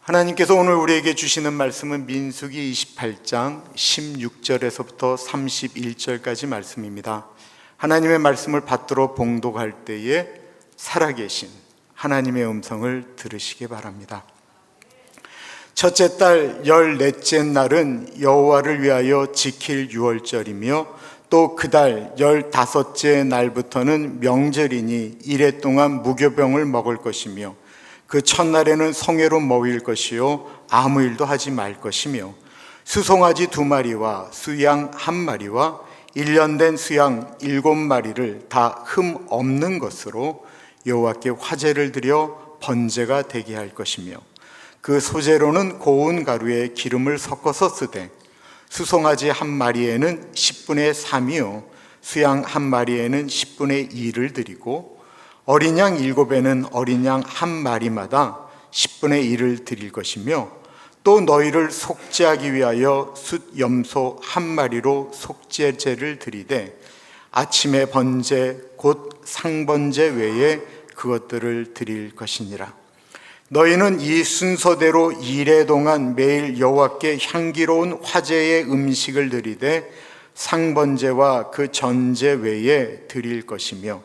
하나님께서 오늘 우리에게 주시는 말씀은 민수기 28장 16절에서부터 31절까지 말씀입니다. 하나님의 말씀을 받들어 봉독할 때에 살아계신 하나님의 음성을 들으시기 바랍니다. 첫째 달 14째 날은 여호와를 위하여 지킬 유월절이며 또 그 달 15째 날부터는 명절이니 이래 동안 무교병을 먹을 것이며 그 첫날에는 성회로 모일 것이요 아무 일도 하지 말 것이며 수송아지 2마리와 수양 1마리와 1년 된 수양 7마리를 다 흠 없는 것으로 여호와께 화제를 드려 번제가 되게 할 것이며 그 소재로는 고운 가루에 기름을 섞어서 쓰되 수송아지 1마리에는 10분의 3이요 수양 1마리에는 10분의 2를 드리고 어린 양 7에는 어린 양 1마리마다 10분의 1을 드릴 것이며 또 너희를 속죄하기 위하여 숫 염소 1마리로 속죄제를 드리되 아침에 번제 곧 상번제 외에 그것들을 드릴 것이니라. 너희는 이 순서대로 이레 동안 매일 여호와께 향기로운 화제의 음식을 드리되 상번제와 그 전제 외에 드릴 것이며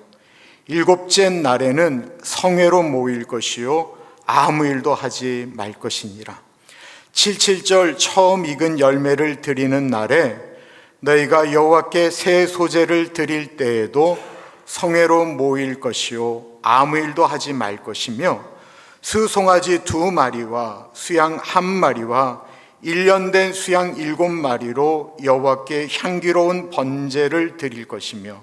7째 날에는 성회로 모일 것이요 아무 일도 하지 말 것이니라. 77절 처음 익은 열매를 드리는 날에 너희가 여호와께 새 소제를 드릴 때에도 성회로 모일 것이요 아무 일도 하지 말 것이며 수송아지 2마리와 수양 1마리와 1년 된 수양 7마리로 여호와께 향기로운 번제를 드릴 것이며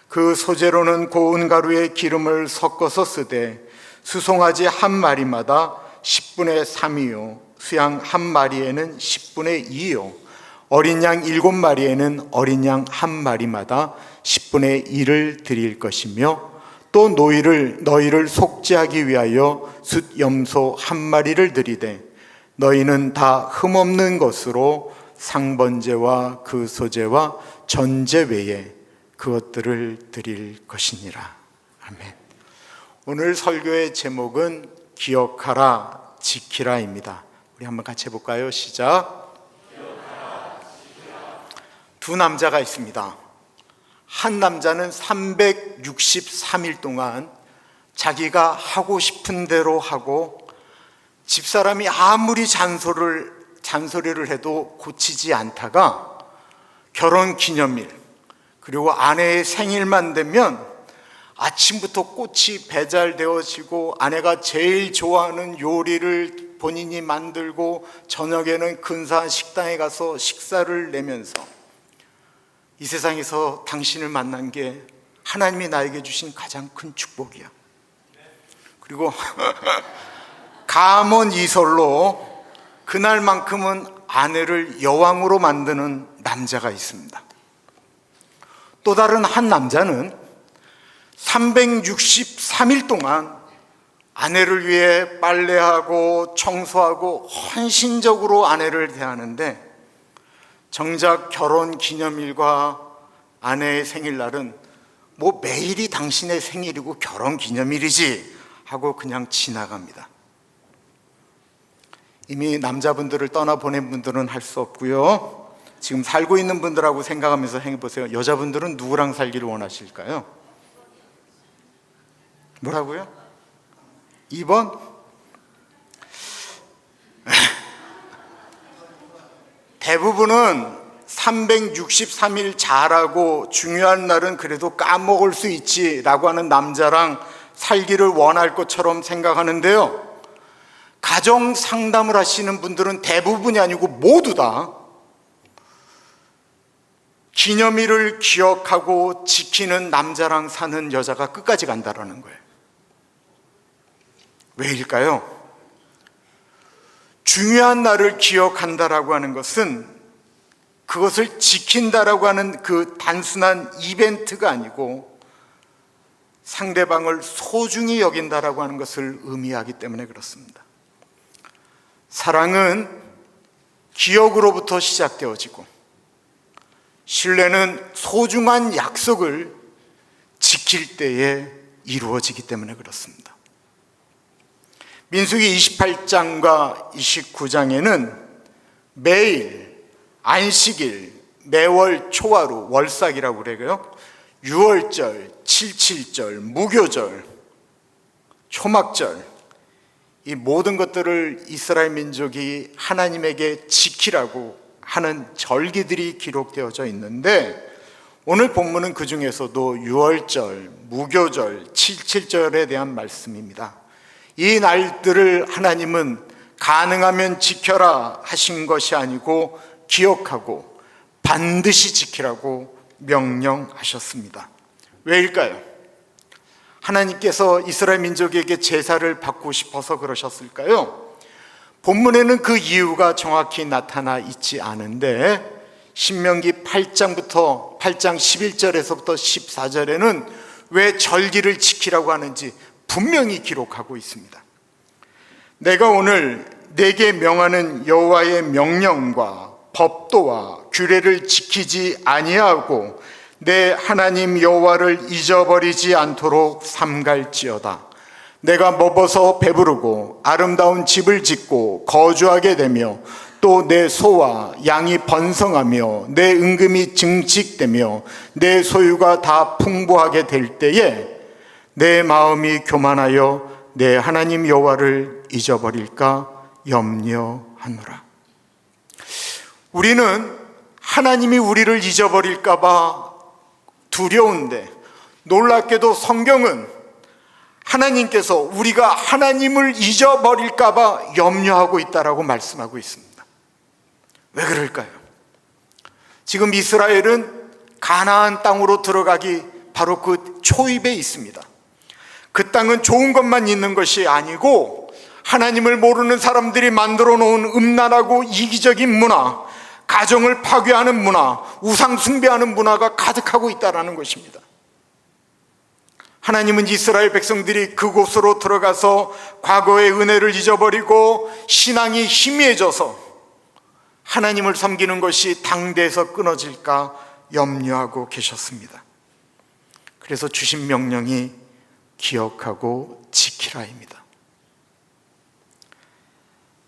그 소재로는 고운 가루에 기름을 섞어서 쓰되 수송아지 1마리마다 10분의 3이요 수양 1마리에는 10분의 2요 어린 양 7마리에는 어린 양 1마리마다 10분의 1을 드릴 것이며 또 너희를 속죄하기 위하여 숫 염소 1마리를 드리되 너희는 다 흠없는 것으로 상번제와 그 소제와 전제 외에 그것들을 드릴 것이니라. 아멘. 오늘 설교의 제목은 기억하라 지키라입니다. 우리 한번 같이 해볼까요? 시작. 두 남자가 있습니다. 한 남자는 363일 동안 자기가 하고 싶은 대로 하고 집사람이 아무리 잔소리를 해도 고치지 않다가 결혼 기념일 그리고 아내의 생일만 되면 아침부터 꽃이 배달되어지고 아내가 제일 좋아하는 요리를 본인이 만들고 저녁에는 근사한 식당에 가서 식사를 내면서 이 세상에서 당신을 만난 게 하나님이 나에게 주신 가장 큰 축복이야. 그리고 감언 이설로 그날만큼은 아내를 여왕으로 만드는 남자가 있습니다. 또 다른 한 남자는 363일 동안 아내를 위해 빨래하고 청소하고 헌신적으로 아내를 대하는데 정작 결혼 기념일과 아내의 생일날은 뭐 매일이 당신의 생일이고 결혼 기념일이지 하고 그냥 지나갑니다. 이미 남자분들을 떠나보낸 분들은 할 수 없고요. 지금 살고 있는 분들하고 생각하면서 해보세요. 여자분들은 누구랑 살기를 원하실까요? 뭐라고요? 2번? 대부분은 363일 잘하고 중요한 날은 그래도 까먹을 수 있지라고 하는 남자랑 살기를 원할 것처럼 생각하는데요. 가정 상담을 하시는 분들은 대부분이 아니고 모두 다 기념일을 기억하고 지키는 남자랑 사는 여자가 끝까지 간다라는 거예요. 왜일까요? 중요한 날을 기억한다라고 하는 것은 그것을 지킨다라고 하는 그 단순한 이벤트가 아니고 상대방을 소중히 여긴다라고 하는 것을 의미하기 때문에 그렇습니다. 사랑은 기억으로부터 시작되어지고 신뢰는 소중한 약속을 지킬 때에 이루어지기 때문에 그렇습니다. 민수기 28장과 29장에는 매일 안식일, 매월 초하루, 월삭이라고 그래요. 유월절, 칠칠절, 무교절, 초막절, 이 모든 것들을 이스라엘 민족이 하나님에게 지키라고 하는 절기들이 기록되어져 있는데, 오늘 본문은 그 중에서도 유월절, 무교절, 칠칠절에 대한 말씀입니다. 이 날들을 하나님은 가능하면 지켜라 하신 것이 아니고 기억하고 반드시 지키라고 명령하셨습니다. 왜일까요? 하나님께서 이스라엘 민족에게 제사를 받고 싶어서 그러셨을까요? 본문에는 그 이유가 정확히 나타나 있지 않은데, 신명기 8장 11절에서부터 14절에는 왜 절기를 지키라고 하는지 분명히 기록하고 있습니다. 내가 오늘 내게 명하는 여호와의 명령과 법도와 규례를 지키지 아니하고 내 하나님 여호와를 잊어버리지 않도록 삼갈지어다. 내가 먹어서 배부르고 아름다운 집을 짓고 거주하게 되며 또 내 소와 양이 번성하며 내 은금이 증식되며 내 소유가 다 풍부하게 될 때에 내 마음이 교만하여 내 하나님 여호와를 잊어버릴까 염려하노라. 우리는 하나님이 우리를 잊어버릴까 봐 두려운데, 놀랍게도 성경은 하나님께서 우리가 하나님을 잊어버릴까 봐 염려하고 있다라고 말씀하고 있습니다. 왜 그럴까요? 지금 이스라엘은 가나안 땅으로 들어가기 바로 그 초입에 있습니다. 그 땅은 좋은 것만 있는 것이 아니고 하나님을 모르는 사람들이 만들어 놓은 음란하고 이기적인 문화, 가정을 파괴하는 문화, 우상 숭배하는 문화가 가득하고 있다는 것입니다. 하나님은 이스라엘 백성들이 그곳으로 들어가서 과거의 은혜를 잊어버리고 신앙이 희미해져서 하나님을 섬기는 것이 당대에서 끊어질까 염려하고 계셨습니다. 그래서 주신 명령이 기억하고 지키라입니다.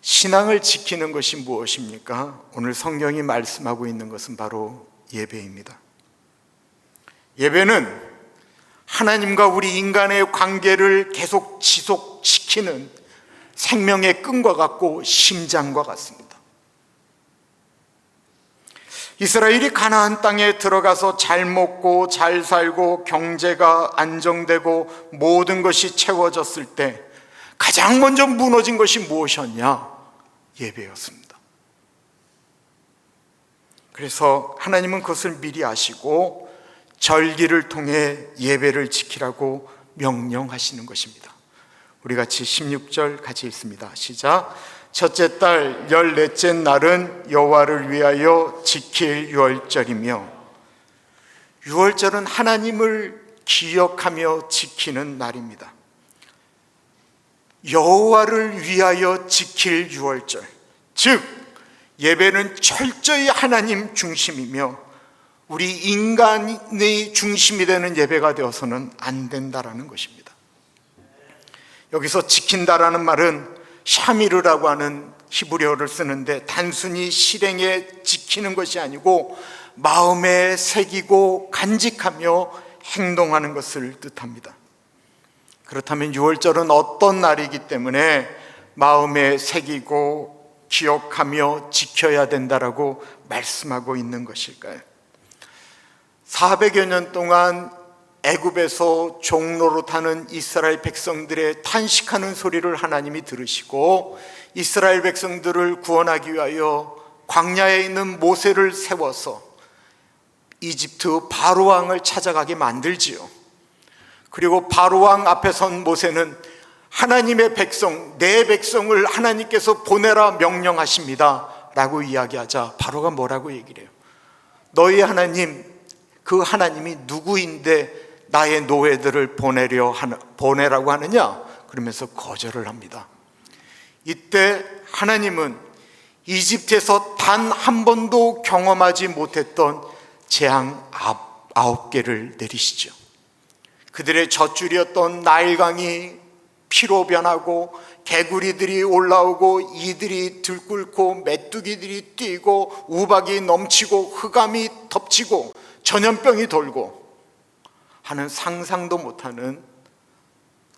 신앙을 지키는 것이 무엇입니까? 오늘 성경이 말씀하고 있는 것은 바로 예배입니다. 예배는 하나님과 우리 인간의 관계를 계속 지속시키는 생명의 끈과 같고 심장과 같습니다. 이스라엘이 가나안 땅에 들어가서 잘 먹고 잘 살고 경제가 안정되고 모든 것이 채워졌을 때 가장 먼저 무너진 것이 무엇이었냐? 예배였습니다. 그래서 하나님은 그것을 미리 아시고 절기를 통해 예배를 지키라고 명령하시는 것입니다. 우리 같이 16절 같이 읽습니다. 시작. 첫째 달 14째 날은 여호와를 위하여 지킬 유월절이며, 유월절은 하나님을 기억하며 지키는 날입니다. 여호와를 위하여 지킬 유월절, 즉 예배는 철저히 하나님 중심이며 우리 인간의 중심이 되는 예배가 되어서는 안 된다라는 것입니다. 여기서 지킨다라는 말은 샤미르라고 하는 히브리어를 쓰는데, 단순히 실행에 지키는 것이 아니고 마음에 새기고 간직하며 행동하는 것을 뜻합니다. 그렇다면 유월절은 어떤 날이기 때문에 마음에 새기고 기억하며 지켜야 된다라고 말씀하고 있는 것일까요? 400여 년 동안 애굽에서 종노릇하는 이스라엘 백성들의 탄식하는 소리를 하나님이 들으시고 이스라엘 백성들을 구원하기 위하여 광야에 있는 모세를 세워서 이집트 바로왕을 찾아가게 만들지요. 그리고 바로왕 앞에 선 모세는 하나님의 백성, 내 백성을 하나님께서 보내라 명령하십니다 라고 이야기하자 바로가 뭐라고 얘기를 해요? 너희 하나님, 그 하나님이 누구인데 나의 노예들을 보내라고 하느냐? 그러면서 거절을 합니다. 이때 하나님은 이집트에서 단 한 번도 경험하지 못했던 재앙 9개를 내리시죠. 그들의 젖줄이었던 나일강이 피로 변하고 개구리들이 올라오고 이들이 들끓고 메뚜기들이 뛰고 우박이 넘치고 흑암이 덮치고 전염병이 돌고 하는 상상도 못하는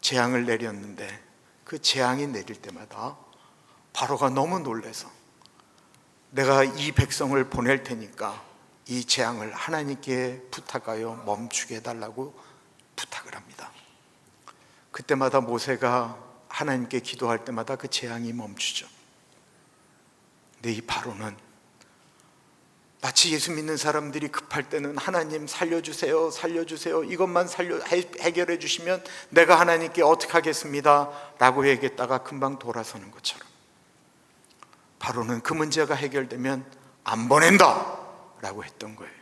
재앙을 내렸는데, 그 재앙이 내릴 때마다 바로가 너무 놀라서 내가 이 백성을 보낼 테니까 이 재앙을 하나님께 부탁하여 멈추게 해달라고 부탁을 합니다. 그때마다 모세가 하나님께 기도할 때마다 그 재앙이 멈추죠. 근데 이 바로는 마치 예수 믿는 사람들이 급할 때는 하나님 살려주세요, 살려주세요, 이것만 해결해 주시면 내가 하나님께 어떻게 하겠습니다 라고 얘기했다가 금방 돌아서는 것처럼, 바로는 그 문제가 해결되면 안 보낸다 라고 했던 거예요.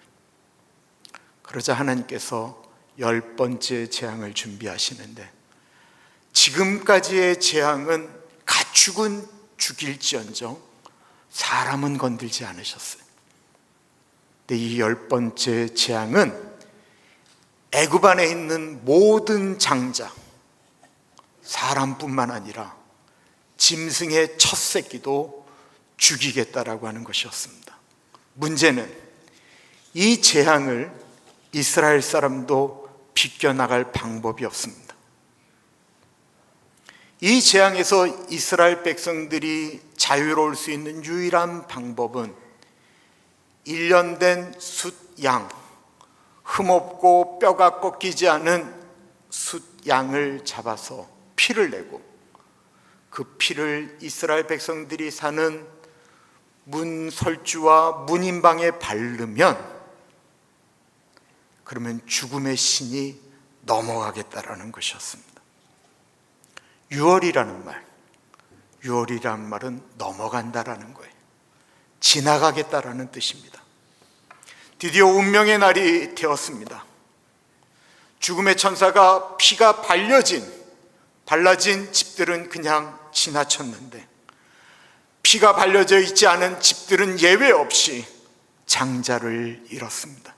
그러자 하나님께서 10번째 재앙을 준비하시는데, 지금까지의 재앙은 가축은 죽일지언정 사람은 건들지 않으셨어요. 근데 이 10번째 재앙은 애굽 안에 있는 모든 장자, 사람뿐만 아니라 짐승의 첫 새끼도 죽이겠다라고 하는 것이었습니다. 문제는 이 재앙을 이스라엘 사람도 비껴나갈 방법이 없습니다. 이 재앙에서 이스라엘 백성들이 자유로울 수 있는 유일한 방법은 1년 된 숫양, 흠없고 뼈가 꺾이지 않은 숫양을 잡아서 피를 내고 그 피를 이스라엘 백성들이 사는 문 설주와 문인방에 바르면, 그러면 죽음의 신이 넘어가겠다라는 것이었습니다. 유월이라는 말은 넘어간다라는 거예요. 지나가겠다라는 뜻입니다. 드디어 운명의 날이 되었습니다. 죽음의 천사가 피가 발라진 집들은 그냥 지나쳤는데, 피가 발려져 있지 않은 집들은 예외 없이 장자를 잃었습니다.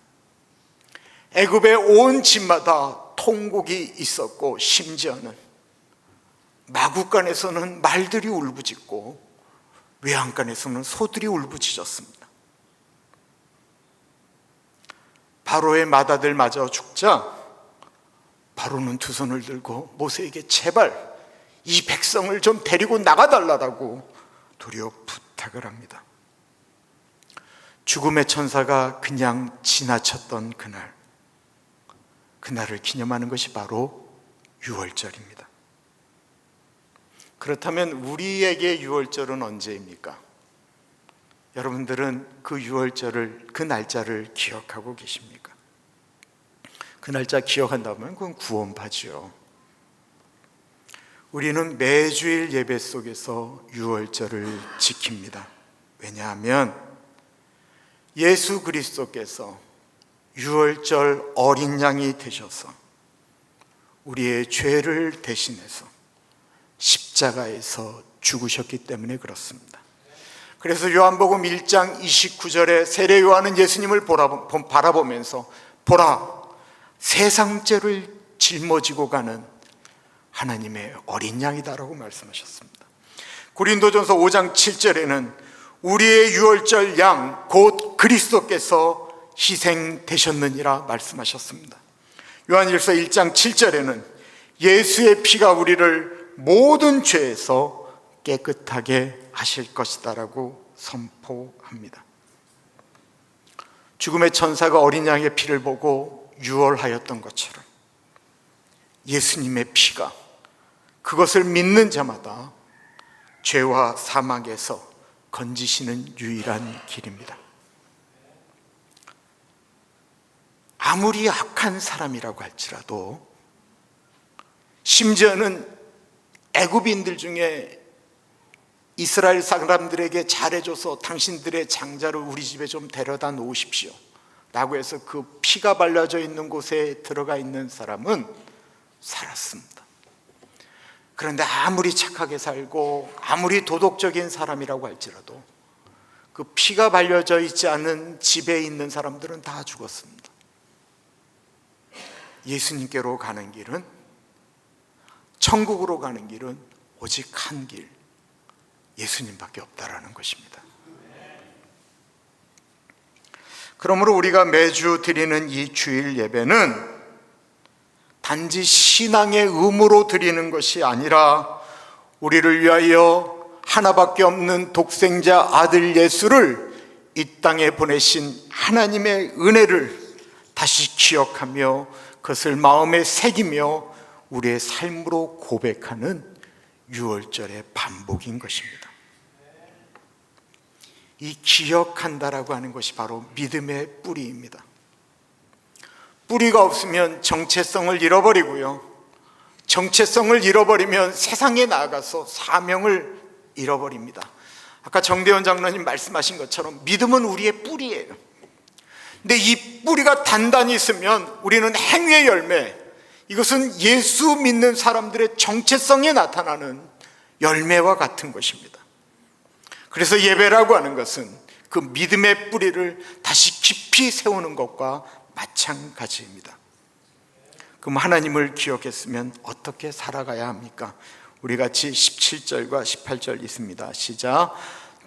애굽의 온 집마다 통곡이 있었고, 심지어는 마구간에서는 말들이 울부짖고 외양간에서는 소들이 울부짖었습니다. 바로의 맏아들마저 죽자 바로는 두 손을 들고 모세에게 제발 이 백성을 좀 데리고 나가달라고 도리어 부탁을 합니다. 죽음의 천사가 그냥 지나쳤던 그날을 기념하는 것이 바로 유월절입니다. 그렇다면 우리에게 유월절은 언제입니까? 여러분들은 그 유월절을, 그 날짜를 기억하고 계십니까? 그 날짜 기억한다면 그건 구원파지요. 우리는 매주일 예배 속에서 유월절을 지킵니다. 왜냐하면 예수 그리스도께서 유월절 어린 양이 되셔서 우리의 죄를 대신해서 십자가에서 죽으셨기 때문에 그렇습니다. 그래서 요한복음 1장 29절에 세례 요한은 예수님을 바라보면서 보라, 세상 죄를 짊어지고 가는 하나님의 어린 양이다라고 말씀하셨습니다. 고린도전서 5장 7절에는 우리의 유월절 양 곧 그리스도께서 희생되셨느니라 말씀하셨습니다. 요한일서 1장 7절에는 예수의 피가 우리를 모든 죄에서 깨끗하게 하실 것이다라고 선포합니다. 죽음의 천사가 어린 양의 피를 보고 유월하였던 것처럼 예수님의 피가 그것을 믿는 자마다 죄와 사망에서 건지시는 유일한 길입니다. 아무리 악한 사람이라고 할지라도, 심지어는 애굽인들 중에 이스라엘 사람들에게 잘해줘서 당신들의 장자를 우리 집에 좀 데려다 놓으십시오 라고 해서 그 피가 발라져 있는 곳에 들어가 있는 사람은 살았습니다. 그런데 아무리 착하게 살고 아무리 도덕적인 사람이라고 할지라도 그 피가 발려져 있지 않은 집에 있는 사람들은 다 죽었습니다. 예수님께로 가는 길은 천국으로 가는 길은 오직 한 길, 예수님밖에 없다라는 것입니다. 그러므로 우리가 매주 드리는 이 주일 예배는 단지 신앙의 의무로 드리는 것이 아니라 우리를 위하여 하나밖에 없는 독생자 아들 예수를 이 땅에 보내신 하나님의 은혜를 다시 기억하며 그것을 마음에 새기며 우리의 삶으로 고백하는 유월절의 반복인 것입니다. 이 기억한다라고 하는 것이 바로 믿음의 뿌리입니다. 뿌리가 없으면 정체성을 잃어버리고요, 정체성을 잃어버리면 세상에 나아가서 사명을 잃어버립니다. 아까 정대원 장로님 말씀하신 것처럼 믿음은 우리의 뿌리예요. 근데 이 뿌리가 단단히 있으면 우리는 행위의 열매, 이것은 예수 믿는 사람들의 정체성에 나타나는 열매와 같은 것입니다. 그래서 예배라고 하는 것은 그 믿음의 뿌리를 다시 깊이 세우는 것과 마찬가지입니다. 그럼 하나님을 기억했으면 어떻게 살아가야 합니까? 우리 같이 17절과 18절 있습니다. 시작.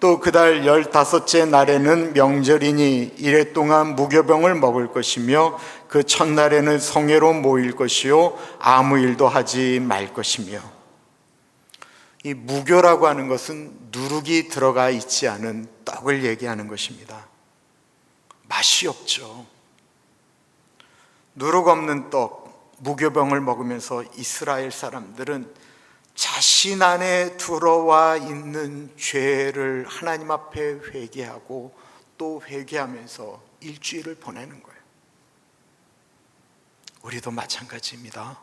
또 그달 15째 날에는 명절이니 이래 동안 무교병을 먹을 것이며 그 첫날에는 성회로 모일 것이요 아무 일도 하지 말 것이며. 이 무교라고 하는 것은 누룩이 들어가 있지 않은 떡을 얘기하는 것입니다. 맛이 없죠. 누룩 없는 떡, 무교병을 먹으면서 이스라엘 사람들은 자신 안에 들어와 있는 죄를 하나님 앞에 회개하고 또 회개하면서 일주일을 보내는 거예요. 우리도 마찬가지입니다.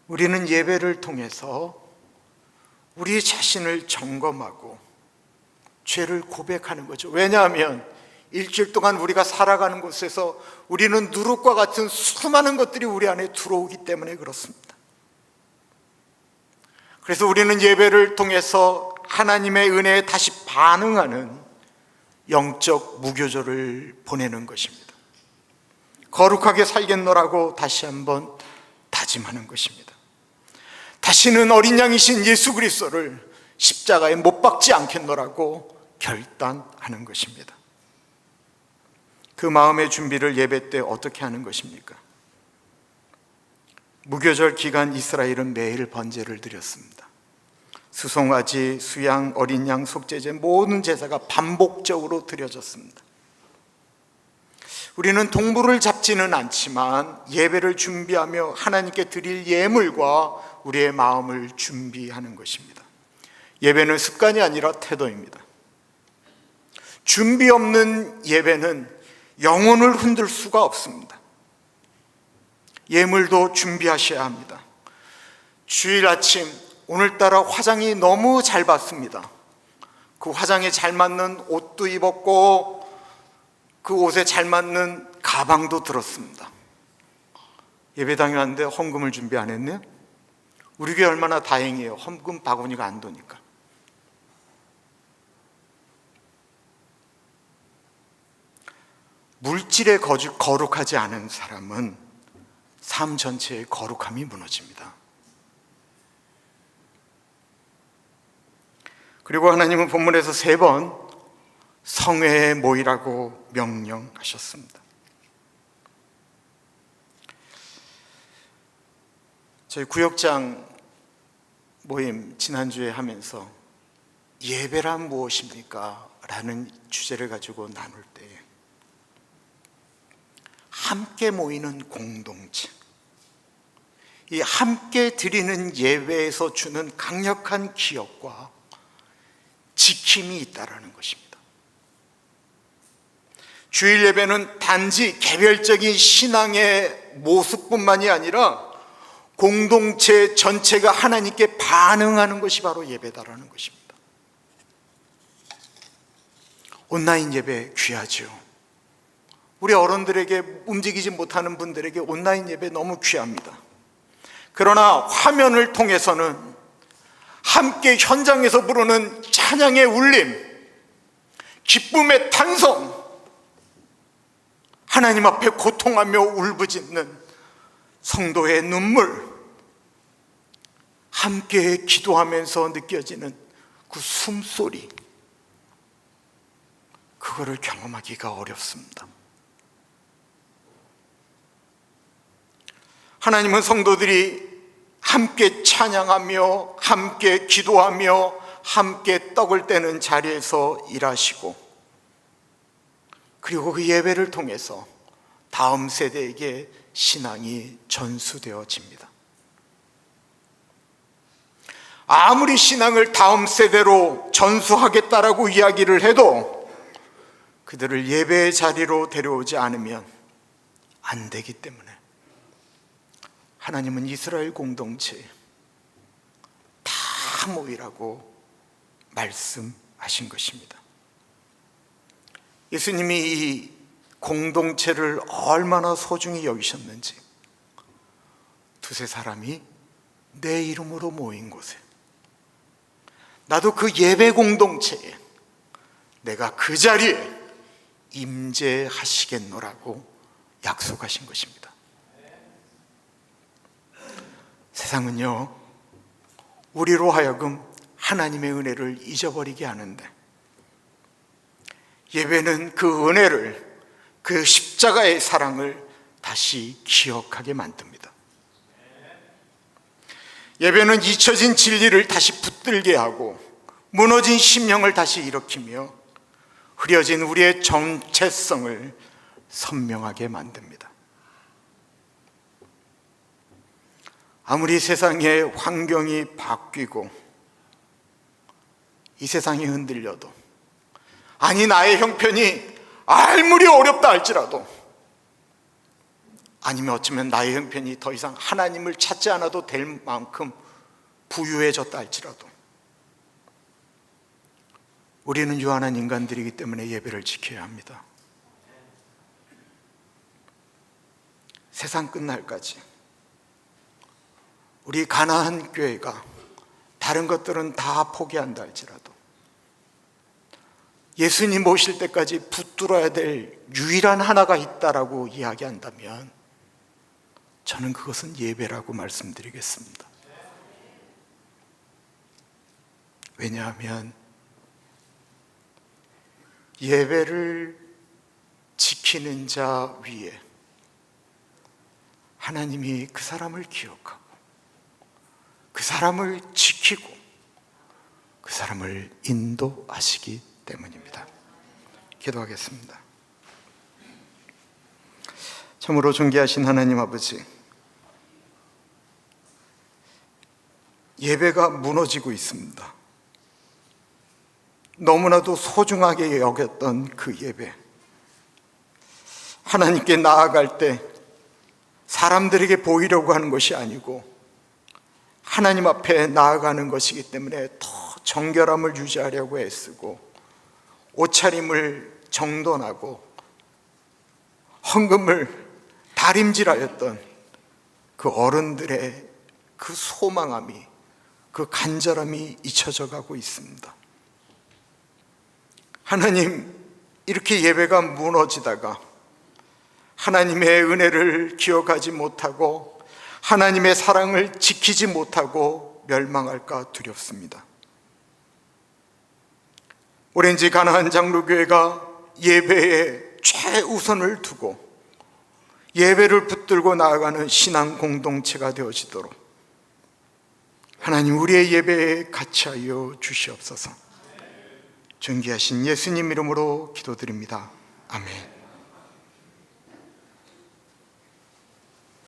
우리는 예배를 통해서 우리 자신을 점검하고 죄를 고백하는 거죠. 왜냐하면 일주일 동안 우리가 살아가는 곳에서 우리는 누룩과 같은 수많은 것들이 우리 안에 들어오기 때문에 그렇습니다. 그래서 우리는 예배를 통해서 하나님의 은혜에 다시 반응하는 영적 무교절을 보내는 것입니다. 거룩하게 살겠노라고 다시 한번 다짐하는 것입니다. 다시는 어린 양이신 예수 그리스도를 십자가에 못 박지 않겠노라고 결단하는 것입니다. 그 마음의 준비를 예배 때 어떻게 하는 것입니까? 무교절 기간 이스라엘은 매일 번제를 드렸습니다. 수송아지, 수양, 어린 양, 속죄제 모든 제사가 반복적으로 드려졌습니다. 우리는 동물을 잡지는 않지만 예배를 준비하며 하나님께 드릴 예물과 우리의 마음을 준비하는 것입니다. 예배는 습관이 아니라 태도입니다. 준비 없는 예배는 영혼을 흔들 수가 없습니다. 예물도 준비하셔야 합니다. 주일 아침 오늘따라 화장이 너무 잘 받습니다. 그 화장에 잘 맞는 옷도 입었고 그 옷에 잘 맞는 가방도 들었습니다. 예배당에 왔는데 헌금을 준비 안 했네요. 우리 교회 얼마나 다행이에요. 헌금 바구니가 안 도니까. 물질에 거룩하지 않은 사람은 삶 전체의 거룩함이 무너집니다. 그리고 하나님은 본문에서 3번 성회에 모이라고 명령하셨습니다. 저희 구역장 모임 지난주에 하면서 예배란 무엇입니까? 라는 주제를 가지고 나눌 때 함께 모이는 공동체, 이 함께 드리는 예배에서 주는 강력한 기억과 지킴이 있다라는 것입니다. 주일 예배는 단지 개별적인 신앙의 모습뿐만이 아니라 공동체 전체가 하나님께 반응하는 것이 바로 예배다라는 것입니다. 온라인 예배 귀하죠. 우리 어른들에게, 움직이지 못하는 분들에게 온라인 예배 너무 귀합니다. 그러나 화면을 통해서는 함께 현장에서 부르는 찬양의 울림, 기쁨의 탄성, 하나님 앞에 고통하며 울부짖는 성도의 눈물, 함께 기도하면서 느껴지는 그 숨소리, 그거를 경험하기가 어렵습니다. 하나님은 성도들이 함께 찬양하며 함께 기도하며 함께 떡을 떼는 자리에서 일하시고, 그리고 그 예배를 통해서 다음 세대에게 신앙이 전수되어집니다. 아무리 신앙을 다음 세대로 전수하겠다라고 이야기를 해도 그들을 예배의 자리로 데려오지 않으면 안 되기 때문에 하나님은 이스라엘 공동체에 다 모이라고 말씀하신 것입니다. 예수님이 이 공동체를 얼마나 소중히 여기셨는지, 두세 사람이 내 이름으로 모인 곳에, 나도 그 예배 공동체에 내가 그 자리에 임재하시겠노라고 약속하신 것입니다. 세상은요, 우리로 하여금 하나님의 은혜를 잊어버리게 하는데, 예배는 그 은혜를, 그 십자가의 사랑을 다시 기억하게 만듭니다. 예배는 잊혀진 진리를 다시 붙들게 하고 무너진 심령을 다시 일으키며 흐려진 우리의 정체성을 선명하게 만듭니다. 아무리 세상의 환경이 바뀌고 이 세상이 흔들려도, 아니 나의 형편이 아무리 어렵다 할지라도, 아니면 어쩌면 나의 형편이 더 이상 하나님을 찾지 않아도 될 만큼 부유해졌다 할지라도, 우리는 유한한 인간들이기 때문에 예배를 지켜야 합니다. 세상 끝날까지 우리 가나안 교회가 다른 것들은 다 포기한다 할지라도 예수님 오실 때까지 붙들어야 될 유일한 하나가 있다라고 이야기한다면 저는 그것은 예배라고 말씀드리겠습니다. 왜냐하면 예배를 지키는 자 위에 하나님이 그 사람을 기억하고 그 사람을 지키고 그 사람을 인도하시기 때문입니다. 기도하겠습니다. 참으로 존귀하신 하나님 아버지, 예배가 무너지고 있습니다. 너무나도 소중하게 여겼던 그 예배, 하나님께 나아갈 때 사람들에게 보이려고 하는 것이 아니고 하나님 앞에 나아가는 것이기 때문에 더 정결함을 유지하려고 애쓰고 옷차림을 정돈하고 헌금을 다림질하였던 그 어른들의 그 소망함이, 그 간절함이 잊혀져 가고 있습니다. 하나님, 이렇게 예배가 무너지다가 하나님의 은혜를 기억하지 못하고 하나님의 사랑을 지키지 못하고 멸망할까 두렵습니다. 오렌지 가나안 장로교회가 예배에 최우선을 두고 예배를 붙들고 나아가는 신앙 공동체가 되어지도록 하나님, 우리의 예배에 같이하여 주시옵소서. 존귀하신 예수님 이름으로 기도드립니다. 아멘.